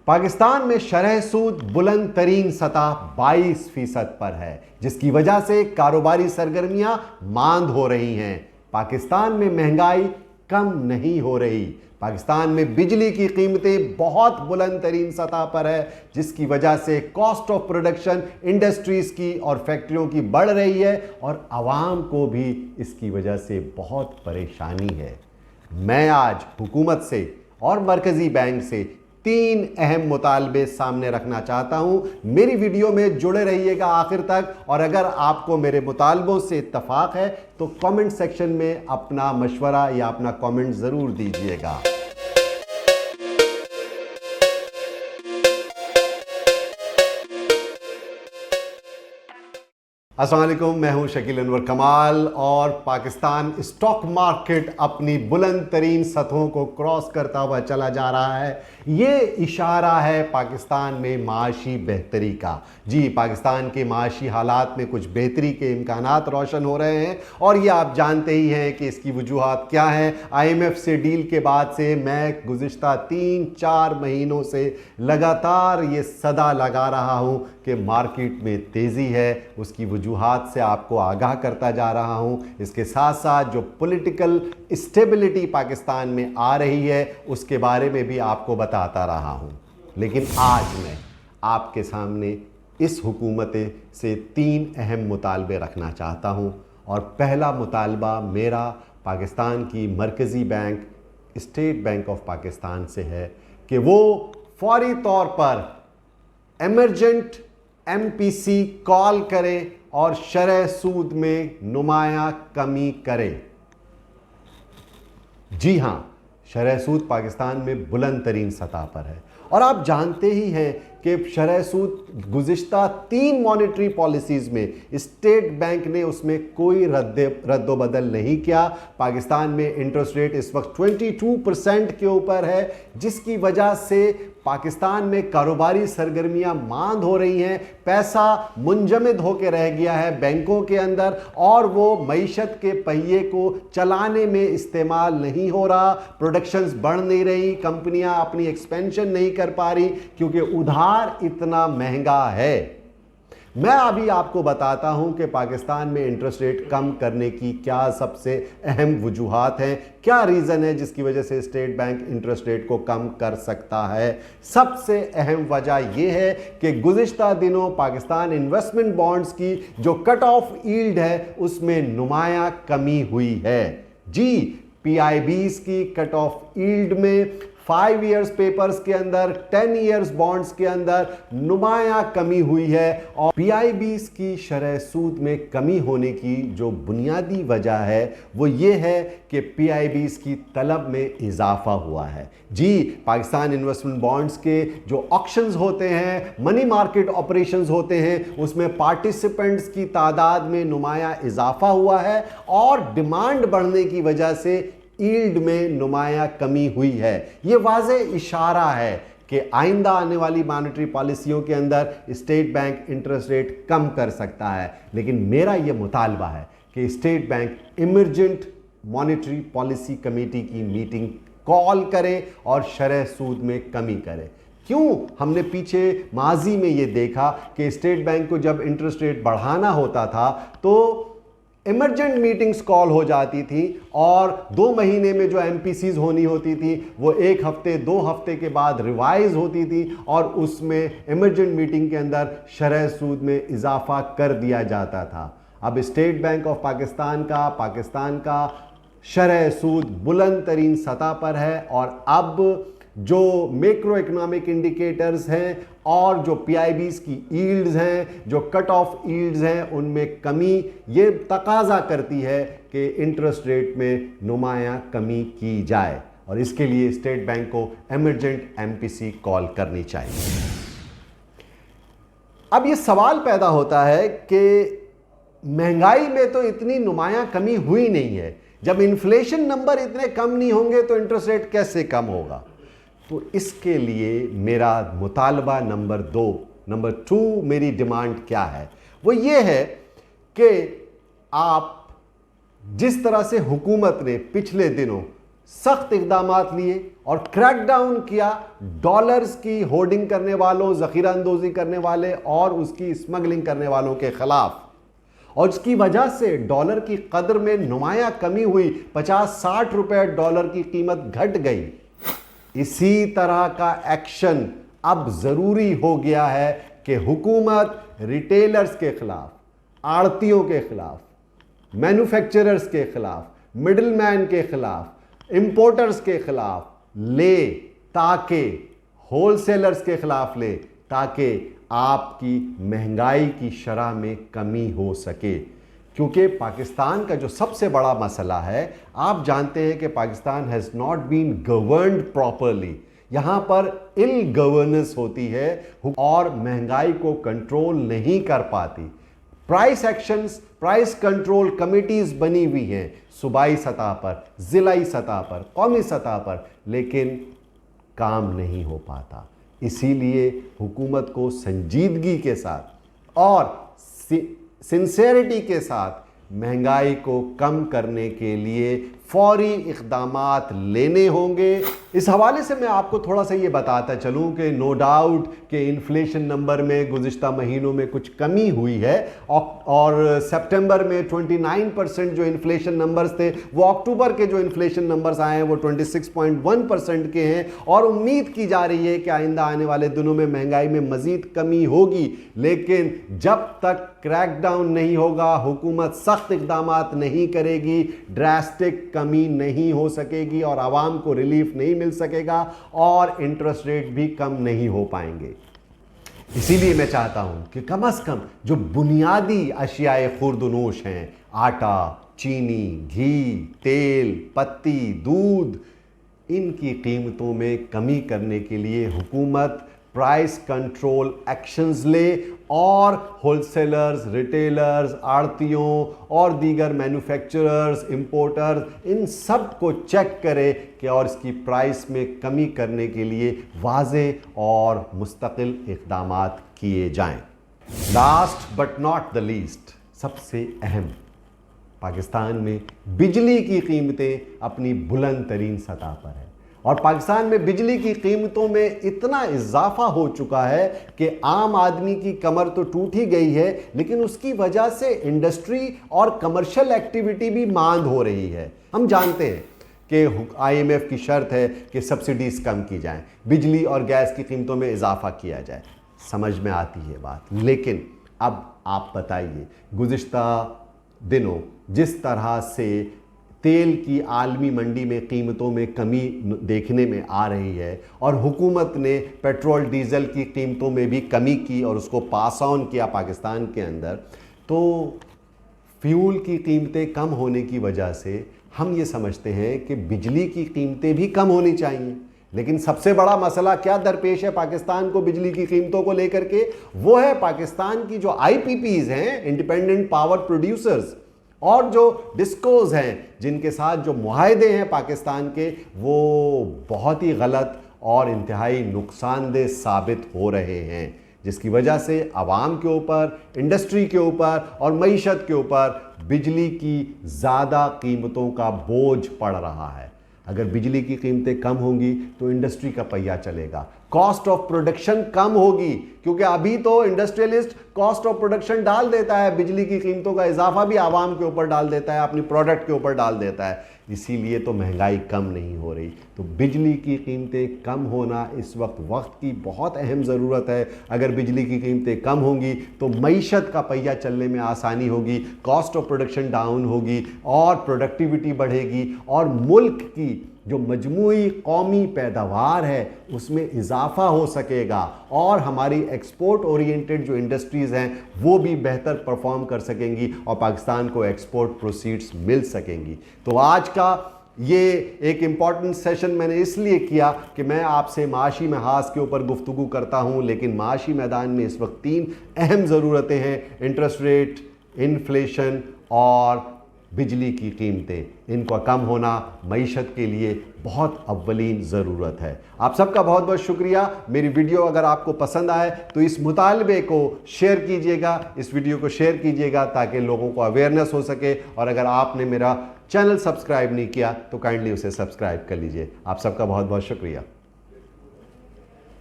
पाकिस्तान में शरह सूद बुलंद तरीन सतह 22% पर है, जिसकी वजह से कारोबारी सरगर्मियां मांद हो रही हैं। पाकिस्तान में महंगाई कम नहीं हो रही। पाकिस्तान में बिजली की कीमतें बहुत बुलंद तरीन सतह पर है, जिसकी वजह से कॉस्ट ऑफ प्रोडक्शन इंडस्ट्रीज की और फैक्ट्रियों की बढ़ रही है और आवाम को भी इसकी वजह से बहुत परेशानी है। मैं आज हुकूमत से और मरकजी बैंक से 3 अहम मुतालबे सामने रखना चाहता हूं। मेरी वीडियो में जुड़े रहिएगा आखिर तक, और अगर आपको मेरे मुतालबों से इत्तफाक है तो कमेंट सेक्शन में अपना मशवरा या अपना कमेंट जरूर दीजिएगा। अस्सलाम वालेकुम, मैं हूं शकील अनवर कमाल और पाकिस्तान स्टॉक मार्केट अपनी बुलंद तरीन सतहों को क्रॉस करता हुआ चला जा रहा है। ये इशारा है पाकिस्तान में माशी बेहतरी का। जी, पाकिस्तान के माशी हालात में कुछ बेहतरी के इम्कानात रोशन हो रहे हैं और ये आप जानते ही हैं कि इसकी वजूहात क्या हैं। IMF से डील के बाद से मैं गुज़िश्ता 3-4 महीनों से लगातार ये सदा लगा रहा हूँ कि मार्केट में तेज़ी है। उसकी वजूहात से आपको आगाह करता जा रहा हूँ। इसके साथ साथ जो पॉलिटिकल स्टेबिलिटी पाकिस्तान में आ रही है उसके बारे में भी आपको बताता रहा हूँ। लेकिन आज मैं आपके सामने इस हुकूमत से 3 अहम मुतालबे रखना चाहता हूँ। और पहला मुतालबा मेरा पाकिस्तान की मरकज़ी bank State Bank of Pakistan से है कि वो फौरी तौर पर एमरजेंट MPC कॉल करे और शरह सूद में नुमाया कमी करे। जी हां, शरह सूद पाकिस्तान में बुलंद तरीन सतह पर है और आप जानते ही हैं कि शरह सूद गुज़िश्ता 3 मॉनेटरी पॉलिसीज़ में स्टेट बैंक ने उसमें कोई रद्दो बदल नहीं किया। पाकिस्तान में इंटरेस्ट रेट इस वक्त 22% के ऊपर है, जिसकी वजह से पाकिस्तान में कारोबारी सरगर्मियां मांद हो रही हैं। पैसा मुंजमद होकर रह गया है बैंकों के अंदर और वो मईशत के पहिए को चलाने में इस्तेमाल नहीं हो रहा। प्रोडक्शंस बढ़ नहीं रही, कंपनियां अपनी एक्सपेंशन नहीं कर पा रही क्योंकि उधार इतना महंगा है। मैं अभी आपको बताता हूं कि पाकिस्तान में इंटरेस्ट रेट कम करने की क्या सबसे अहम वजूहात हैं, क्या रीज़न है जिसकी वजह से स्टेट बैंक इंटरेस्ट रेट को कम कर सकता है। सबसे अहम वजह यह है कि गुज़िश्ता दिनों पाकिस्तान इन्वेस्टमेंट बॉन्ड्स की जो कट ऑफ यील्ड है उसमें नुमाया कमी हुई है। जी, PIBs की कट ऑफ यील्ड में 5 इयर्स पेपर्स के अंदर, 10 इयर्स बॉन्ड्स के अंदर नुमाया कमी हुई है। और PIBs की शरह सूद में कमी होने की जो बुनियादी वजह है वो ये है कि PIBs की तलब में इजाफा हुआ है। जी, पाकिस्तान इन्वेस्टमेंट बॉन्ड्स के जो ऑक्शंस होते हैं, मनी मार्केट ऑपरेशंस होते हैं, उसमें पार्टिसिपेंट्स की तादाद में नुमाया इजाफा हुआ है और डिमांड बढ़ने की वजह से यील्ड में नुमाया कमी हुई है। यह वाज़ेह इशारा है कि आइंदा आने वाली मॉनेटरी पॉलिसियों के अंदर स्टेट बैंक इंटरेस्ट रेट कम कर सकता है। लेकिन मेरा यह मुतालबा है कि state bank emergent monetary policy committee की मीटिंग कॉल करे और शरह सूद में कमी करे। क्यों? हमने पीछे माजी में ये देखा कि स्टेट बैंक को जब इंटरेस्ट रेट बढ़ाना होता था तो इमरजेंट मीटिंग्स कॉल हो जाती थी और 2 महीने में जो MPCs होनी होती थी वो 1 हफ्ते 2 हफ्ते के बाद रिवाइज होती थी और उसमें इमरजेंट मीटिंग के अंदर शरह सूद में इजाफा कर दिया जाता था। अब स्टेट बैंक ऑफ पाकिस्तान का शरह सूद बुलंद तरीन सतह पर है और अब जो मैक्रो इकोनॉमिक इंडिकेटर्स हैं और जो PIBs की यील्ड्स हैं, जो कट ऑफ यील्ड्स हैं, उनमें कमी ये तकाजा करती है कि इंटरेस्ट रेट में नुमाया कमी की जाए और इसके लिए स्टेट बैंक को इमरजेंट MPC कॉल करनी चाहिए। अब ये सवाल पैदा होता है कि महंगाई में तो इतनी नुमाया कमी हुई नहीं है, जब इन्फ्लेशन नंबर इतने कम नहीं होंगे तो इंटरेस्ट रेट कैसे कम होगा। तो इसके लिए मेरा मुतालबा नंबर 2 मेरी डिमांड क्या है, वो ये है कि आप जिस तरह से हुकूमत ने पिछले दिनों सख्त इकदाम लिए और क्रैकडाउन किया डॉलर्स की होर्डिंग करने वालों, जखीरा अंदोजी करने वाले और उसकी स्मगलिंग करने वालों के खिलाफ। और इसकी वजह से डॉलर की कदर में नुमाया कमी हुई, 50-60 रुपए डॉलर की कीमत घट गई। इसी तरह का एक्शन अब जरूरी हो गया है कि हुकूमत रिटेलर्स के खिलाफ, आड़तियों के खिलाफ, मैन्युफैक्चरर्स के खिलाफ, मिडलमैन के खिलाफ, इंपोर्टर्स के खिलाफ ले, ताकि होलसेलर्स के खिलाफ ले, ताकि आपकी महंगाई की शरह में कमी हो सके। क्योंकि पाकिस्तान का जो सबसे बड़ा मसला है, आप जानते हैं कि Pakistan has not been governed properly. यहाँ पर इल गवर्नेंस होती है और महंगाई को कंट्रोल नहीं कर पाती। Price actions, price control committees बनी हुई हैं सूबाई सतह पर, ज़िलाई सतह पर, कौमी सतह पर, लेकिन काम नहीं हो पाता। इसीलिए हुकूमत को संजीदगी के साथ और सिंसेरिटी के साथ महंगाई को कम करने के लिए फौरी इक़दामात लेने होंगे। इस हवाले से मैं आपको थोड़ा सा ये बताता चलूँ कि नो डाउट कि इन्फ्लेशन नंबर में गुज़िश्ता महीनों में कुछ कमी हुई है और सितंबर में 29% जो इन्फ्लेशन नंबर्स थे वो अक्टूबर के जो इन्फ्लेशन नंबर्स आए हैं वो 26.1% के हैं और उम्मीद की जा रही है कि आइंदा आने वाले दिनों में महंगाई में मज़ीद कमी होगी। लेकिन जब तक क्रैकडाउन नहीं होगा, हुकूमत सख्त इक़दामात नहीं करेगी, ड्रास्टिक कमी नहीं हो सकेगी और आवाम को रिलीफ नहीं मिल सकेगा और इंटरेस्ट रेट भी कम नहीं हो पाएंगे। इसीलिए मैं चाहता हूं कि कम से कम जो बुनियादी अशियाए खुर्दनोश हैं, आटा, चीनी, घी, तेल, पत्ती, दूध, इनकी कीमतों में कमी करने के लिए हुकूमत प्राइस कंट्रोल एक्शंस ले और होलसेलर्स, रिटेलर्स, आड़तियों और दीगर मैन्युफैक्चरर्स, इंपोर्टर्स, इन सब को चेक करे कि और इसकी प्राइस में कमी करने के लिए वाज़े और मुस्तकिल इक़दामात किए जाएं। Last but not the least, सबसे अहम, पाकिस्तान में बिजली की कीमतें अपनी बुलंद तरीन सतह पर है और पाकिस्तान में बिजली की कीमतों में इतना इजाफा हो चुका है कि आम आदमी की कमर तो टूट ही गई है, लेकिन उसकी वजह से इंडस्ट्री और कमर्शियल एक्टिविटी भी मांद हो रही है। हम जानते हैं कि IMF की शर्त है कि सब्सिडीज़ कम की जाएं, बिजली और गैस की कीमतों में इजाफा किया जाए। समझ में आती है बात, लेकिन अब आप बताइए, गुज़िश्ता दिनों जिस तरह से तेल की आलमी मंडी में कीमतों में कमी देखने में आ रही है और हुकूमत ने पेट्रोल डीज़ल की कीमतों में भी कमी की और उसको पास ऑन किया पाकिस्तान के अंदर, तो फ्यूल की कीमतें कम होने की वजह से हम ये समझते हैं कि बिजली की कीमतें भी कम होनी चाहिए। लेकिन सबसे बड़ा मसला क्या दरपेश है पाकिस्तान को बिजली की कीमतों को लेकर के? वो है पाकिस्तान की जो IPPs हैं, इंडिपेंडेंट पावर प्रोड्यूसर्स, और जो डिस्कोज हैं जिनके साथ जो मुआहदे हैं पाकिस्तान के, वो बहुत ही गलत और इंतहाई नुकसानदेह साबित हो रहे हैं, जिसकी वजह से आवाम के ऊपर, इंडस्ट्री के ऊपर और मईशत के ऊपर बिजली की ज़्यादा कीमतों का बोझ पड़ रहा है। अगर बिजली की कीमतें कम होंगी तो इंडस्ट्री का पहिया चलेगा, कॉस्ट ऑफ प्रोडक्शन कम होगी, क्योंकि अभी तो इंडस्ट्रियलिस्ट कॉस्ट ऑफ प्रोडक्शन डाल देता है, बिजली की कीमतों का इजाफा भी आवाम के ऊपर डाल देता है, अपनी प्रोडक्ट के ऊपर डाल देता है, इसीलिए तो महंगाई कम नहीं हो रही। तो बिजली की कीमतें कम होना इस वक्त की बहुत अहम ज़रूरत है। अगर बिजली की कीमतें कम होंगी तो मईशत का पहिया चलने में आसानी होगी, कॉस्ट ऑफ प्रोडक्शन डाउन होगी और प्रोडक्टिविटी बढ़ेगी और मुल्क की जो मजमूई कौमी पैदावार है उसमें इजाफा हो सकेगा और हमारी एक्सपोर्ट ओरिएंटेड जो इंडस्ट्रीज़ हैं वो भी बेहतर परफॉर्म कर सकेंगी और पाकिस्तान को एक्सपोर्ट प्रोसीड्स मिल सकेंगी। तो आज का ये एक इम्पॉर्टेंट सेशन मैंने इसलिए किया कि मैं आपसे माशी महाज के ऊपर गुफ्तगू करता हूँ, लेकिन माशी मैदान में इस वक्त 3 अहम ज़रूरतें हैं: इंटरेस्ट रेट, इन्फ्लेशन और बिजली की कीमतें। इनका कम होना मईशत के लिए बहुत अव्वलीन ज़रूरत है। आप सबका बहुत बहुत शुक्रिया। मेरी वीडियो अगर आपको पसंद आए तो इस मुतालबे को शेयर कीजिएगा, इस वीडियो को शेयर कीजिएगा ताकि लोगों को अवेयरनेस हो सके। और अगर आपने मेरा चैनल सब्सक्राइब नहीं किया तो काइंडली उसे सब्सक्राइब कर लीजिए। आप सबका बहुत बहुत शुक्रिया।